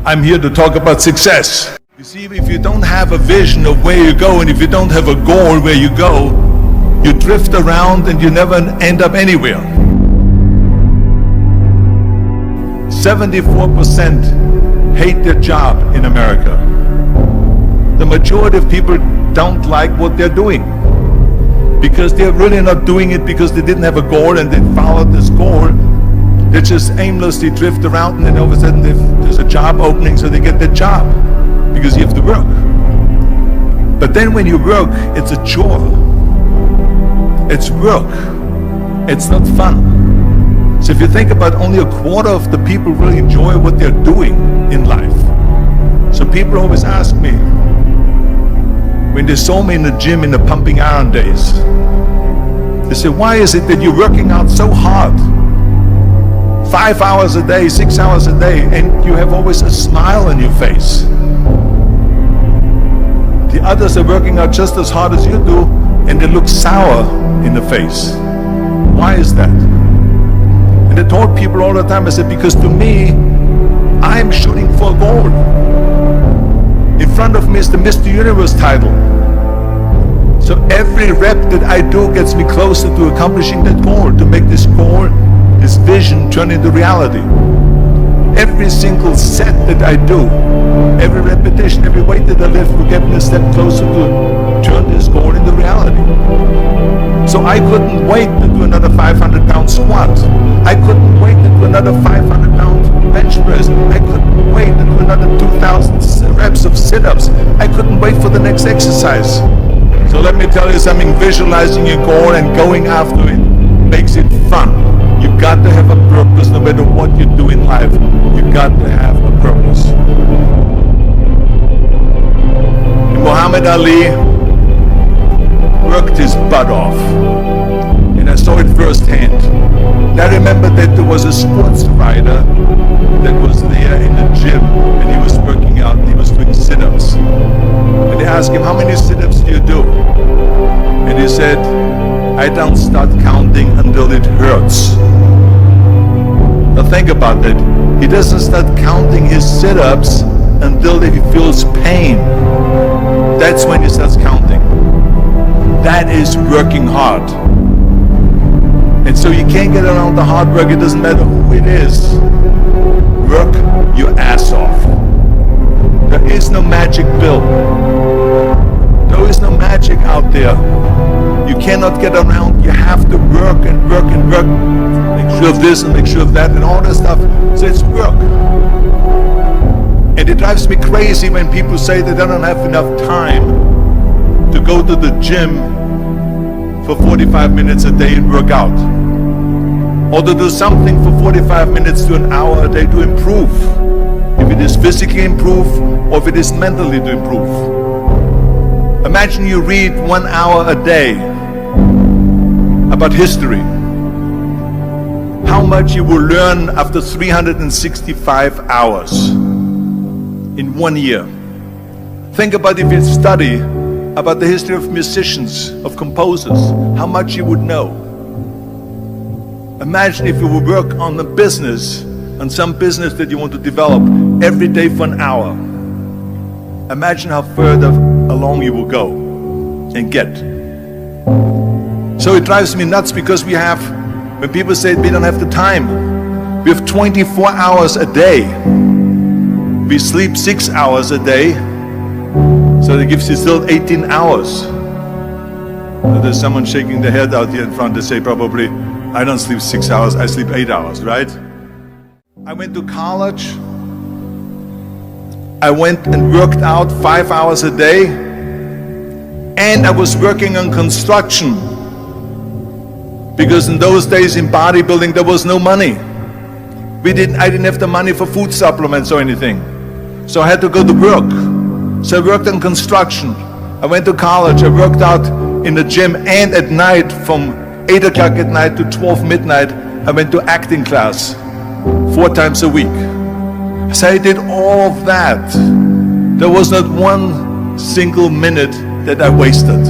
I'm here to talk about success. You see, if you don't have a vision of where you go, and if you don't have a goal where you go, you drift around and you never end up anywhere. 74% hate their job in America. The majority of people don't like what they're doing because they're really not doing it because they didn't have a goal and they followed this goal. They just aimlessly drift around, and then all of a sudden there's a job opening, so they get their job because you have to work. But then when you work, it's a chore. It's work. It's not fun. So if you think about, only a quarter of the people really enjoy what they're doing in life. So people always ask me, when they saw me in the gym in the pumping iron days, they say, why is it that you're working out so hard? 5 hours a day, 6 hours a day, and you have always a smile on your face. The others are working out just as hard as you do, and they look sour in the face. Why is that? And I told people all the time, I said, because to me, I'm shooting for a goal. In front of me is the Mr. Universe title. So every rep that I do gets me closer to accomplishing that goal, to make this goal, this vision, turn into reality. Every single set that I do, every repetition, every weight that I lift will get me a step closer to turn this goal into reality. So I couldn't wait to do another 500-pound squat. I couldn't wait to do another 500-pound bench press. I couldn't wait to do another 2,000 reps of sit-ups. I couldn't wait for the next exercise. So let me tell you something, visualizing your goal and going after it makes it fun. You got to have a purpose no matter what you do in life. You got to have a purpose. And Muhammad Ali worked his butt off. And I saw it firsthand. And I remember that there was a sports writer that was there in the gym, and he was working out, and he was doing sit-ups. And they asked him, how many sit-ups do you do? And he said, I don't start counting until it hurts. Now think about that. He doesn't start counting his sit-ups until he feels pain. That's when he starts counting. That is working hard. And so you can't get around the hard work. It doesn't matter who it is. Work your ass off. There is no magic pill. There is no magic out there. You cannot get around. You have to work and work and work. Make sure of this and make sure of that and all that stuff. So it's work. And it drives me crazy when people say that they don't have enough time to go to the gym for 45 minutes a day and work out. Or to do something for 45 minutes to an hour a day to improve. If it is physically improve or if it is mentally to improve. Imagine you read 1 hour a day about history. How much you will learn after 365 hours in 1 year. Think about if you study about the history of musicians, of composers, how much you would know. Imagine if you would work on a business, on some business that you want to develop every day for an hour. Imagine how further along you will go and get. So it drives me nuts because we have, when people say we don't have the time, we have 24 hours a day. We sleep 6 hours a day, so that gives you still 18 hours. Now there's someone shaking their head out here in front. They say probably, I don't sleep 6 hours, I sleep 8 hours, right? I went to college. I went and worked out 5 hours a day, and I was working on construction. Because in those days in bodybuilding there was no money. I didn't have the money for food supplements or anything. So I had to go to work. So I worked on construction. I went to college, I worked out in the gym, and at night from 8 o'clock at night to 12 midnight, I went to acting class 4 times a week. So I did all of that. There was not one single minute that I wasted.